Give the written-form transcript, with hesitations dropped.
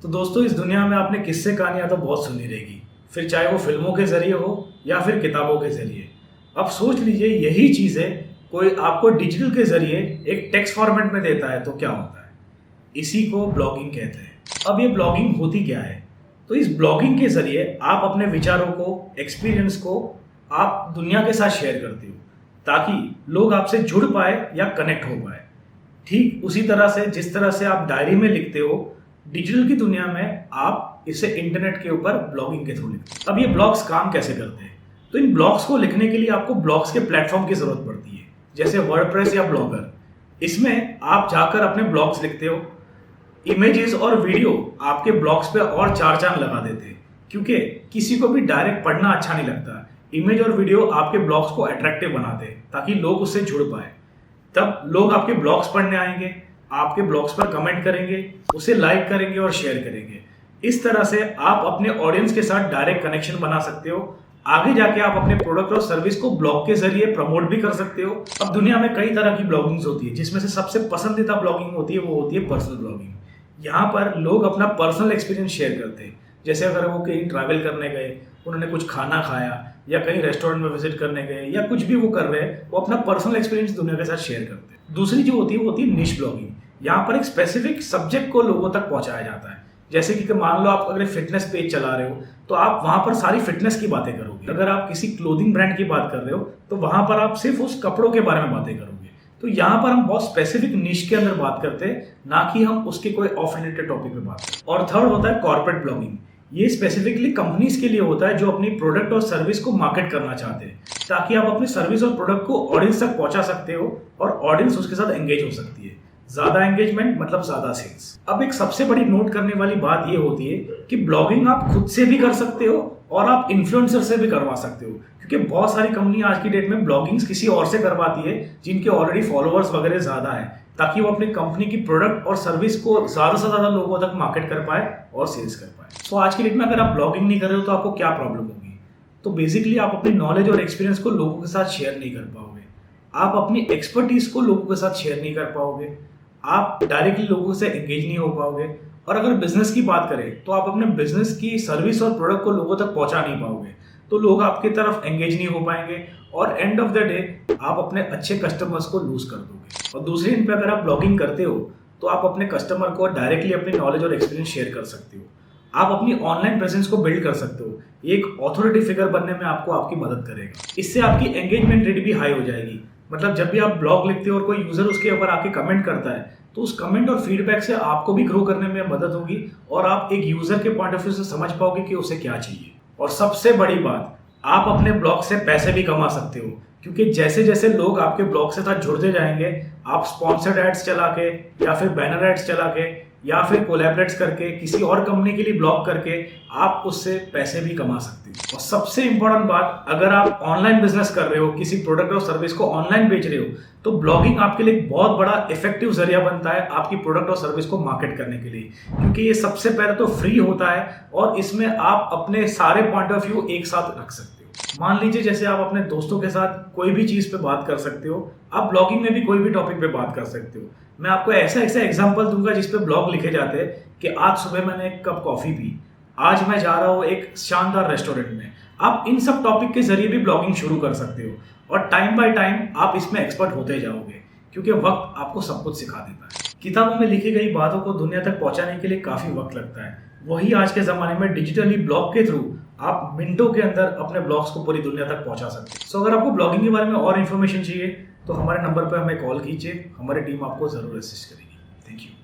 तो दोस्तों, इस दुनिया में आपने किस्से कहानियां तो बहुत सुनी रहेगी, फिर चाहे वो फिल्मों के जरिए हो या फिर किताबों के जरिए। अब सोच लीजिए यही चीजें कोई आपको डिजिटल के जरिए एक टेक्स्ट फॉर्मेट में देता है तो क्या होता है। इसी को ब्लॉगिंग कहते हैं। अब ये ब्लॉगिंग होती क्या है? तो इस ब्लॉगिंग के जरिए आप अपने विचारों को, एक्सपीरियंस को आप दुनिया के साथ शेयर करते हो ताकि लोग आपसे जुड़ पाए या कनेक्ट हो पाए। ठीक उसी तरह से जिस तरह से आप डायरी में लिखते हो, डिजिटल की दुनिया में आप इसे इंटरनेट के ऊपर ब्लॉगिंग के थ्रू लिखते हो। अब ये ब्लॉग्स काम कैसे करते हैं? तो इन ब्लॉग्स को लिखने के लिए आपको ब्लॉग्स के प्लेटफॉर्म की जरूरत पड़ती है, जैसे वर्डप्रेस या ब्लॉगर। इसमें आप जाकर अपने ब्लॉग्स लिखते हो। इमेजेस और वीडियो आपके ब्लॉग्स पे और चार चांद लगा देते हैं, क्योंकि किसी को भी डायरेक्ट पढ़ना अच्छा नहीं लगता। इमेज और वीडियो आपके ब्लॉग्स को अट्रैक्टिव बनाते हैं ताकि लोग उससे जुड़ पाए। तब लोग आपके ब्लॉग्स पढ़ने आएंगे, आपके ब्लॉग्स पर कमेंट करेंगे, उसे लाइक करेंगे और शेयर करेंगे। इस तरह से आप अपने ऑडियंस के साथ डायरेक्ट कनेक्शन बना सकते हो। आगे जाके आप अपने प्रोडक्ट और सर्विस को ब्लॉग के जरिए प्रमोट भी कर सकते हो। अब दुनिया में कई तरह की ब्लॉगिंग होती है, जिसमें से सबसे पसंदीदा ब्लॉगिंग होती है वो होती है पर्सनल ब्लॉगिंग। यहाँ पर लोग अपना पर्सनल एक्सपीरियंस शेयर करते हैं, जैसे अगर वो कहीं ट्रैवल करने गए, उन्होंने कुछ खाना खाया या कहीं रेस्टोरेंट में विजिट करने गए या कुछ भी वो कर रहे हैं, वो अपना पर्सनल एक्सपीरियंस दुनिया के साथ शेयर करते हैं। दूसरी जो होती है वो होती है निश ब्लॉगिंग। यहाँ पर एक स्पेसिफिक सब्जेक्ट को लोगों तक पहुंचाया जाता है। जैसे कि मान लो आप अगर फिटनेस पेज चला रहे हो तो आप वहां पर सारी फिटनेस की बातें करोगे। अगर आप किसी क्लोथिंग ब्रांड की बात कर रहे हो तो वहां पर आप सिर्फ उस कपड़ों के बारे में बातें करोगे। तो यहाँ पर हम बहुत स्पेसिफिक निश के अंदर बात करते हैं, ना कि हम उसके कोई ऑफ रिलेटेड टॉपिक पे बात करते हैं। और थर्ड होता है कॉर्पोरेट ब्लॉगिंग। ये स्पेसिफिकली कंपनीज के लिए होता है जो अपनी प्रोडक्ट और सर्विस को मार्केट करना चाहते हैं, ताकि आप अपनी सर्विस और प्रोडक्ट को ऑडियंस तक पहुंचा सकते हो और ऑडियंस उसके साथ एंगेज हो सकती है। ज्यादा एंगेजमेंट मतलब ज्यादा सेल्स। अब एक सबसे बड़ी नोट करने वाली बात ये होती है कि ब्लॉगिंग आप खुद से भी कर सकते हो और आप इन्फ्लुएंसर से भी करवा सकते हो, क्योंकि बहुत सारी कंपनी आज की डेट में ब्लॉगिंग्स किसी और से करवाती है जिनके ऑलरेडी फॉलोअर्स वगैरह ज्यादा है, ताकि वो अपनी कंपनी की प्रोडक्ट और सर्विस को ज्यादा से ज्यादा लोगों तक मार्केट कर पाए और सेल्स कर पाए। तो आज की डेट में अगर आप ब्लॉगिंग नहीं कर रहे हो तो आपको क्या प्रॉब्लम होगी? तो बेसिकली आप अपनी नॉलेज और एक्सपीरियंस को लोगों के साथ शेयर नहीं कर पाओगे, आप अपनी एक्सपर्टीज को लोगों के साथ शेयर नहीं कर पाओगे, आप डायरेक्टली लोगों से एंगेज नहीं हो पाओगे। और अगर बिजनेस की बात करें तो आप अपने बिजनेस की सर्विस और प्रोडक्ट को लोगों तक पहुंचा नहीं पाओगे, तो लोग आपकी तरफ एंगेज नहीं हो पाएंगे और एंड ऑफ द डे आप अपने अच्छे कस्टमर्स को लूज कर दोगे। और दूसरी एंड पे अगर आप ब्लॉगिंग करते हो तो आप अपने कस्टमर को डायरेक्टली अपनी नॉलेज और एक्सपीरियंस शेयर कर सकते हो। आप अपनी ऑनलाइन प्रेजेंस को बिल्ड कर सकते हो। एक ऑथोरिटी फिगर बनने में आपको आपकी मदद करेगा। इससे आपकी एंगेजमेंट रेट भी हाई हो जाएगी। मतलब जब भी आप ब्लॉग लिखते हो और कोई यूजर उसके ऊपर आके कमेंट करता है तो उस कमेंट और फीडबैक से आपको भी ग्रो करने में मदद होगी और आप एक यूजर के पॉइंट ऑफ व्यू से समझ पाओगे कि उसे क्या चाहिए। और सबसे बड़ी बात, आप अपने ब्लॉग से पैसे भी कमा सकते हो, क्योंकि जैसे जैसे लोग आपके ब्लॉग से साथ जुड़ते जाएंगे, आप स्पॉन्सर्ड एड्स चला के या फिर बैनर एड्स चला के या फिर कोलैबोरेट्स करके किसी और कंपनी के लिए ब्लॉग करके आप उससे पैसे भी कमा सकते हो। और सबसे इंपॉर्टेंट बात, अगर आप ऑनलाइन बिजनेस कर रहे हो, किसी प्रोडक्ट और सर्विस को ऑनलाइन बेच रहे हो, तो ब्लॉगिंग आपके लिए एक बहुत बड़ा इफेक्टिव जरिया बनता है आपकी प्रोडक्ट और सर्विस को मार्केट करने के लिए, क्योंकि ये सबसे पहले तो फ्री होता है और इसमें आप अपने सारे पॉइंट ऑफ व्यू एक साथ रख सकते हो। मान लीजिए जैसे आप अपने दोस्तों के साथ कोई भी चीज पे बात कर सकते हो, आप ब्लॉगिंग में भी कोई भी टॉपिक पे बात कर सकते हो। मैं आपको ऐसा ऐसा एग्जांपल दूंगा जिसपे ब्लॉग लिखे जाते हैं कि आज सुबह मैंने एक कप कॉफी पी, आज मैं जा रहा हूँ एक शानदार रेस्टोरेंट में। आप इन सब टॉपिक के जरिए भी ब्लॉगिंग शुरू कर सकते हो और टाइम बाय टाइम आप इसमें एक्सपर्ट होते जाओगे, क्योंकि वक्त आपको सब कुछ सिखा देता है। किताबों में लिखी गई बातों को दुनिया तक पहुंचाने के लिए काफी वक्त लगता है, वही आज के जमाने में डिजिटली ब्लॉग के थ्रू आप मिनटों के अंदर अपने ब्लॉग्स को पूरी दुनिया तक पहुंचा सकते हैं। सो अगर आपको ब्लॉगिंग के बारे में और इन्फॉर्मेशन चाहिए तो हमारे नंबर पर हमें कॉल कीजिए, हमारी टीम आपको जरूर असिस्ट करेगी। Thank you.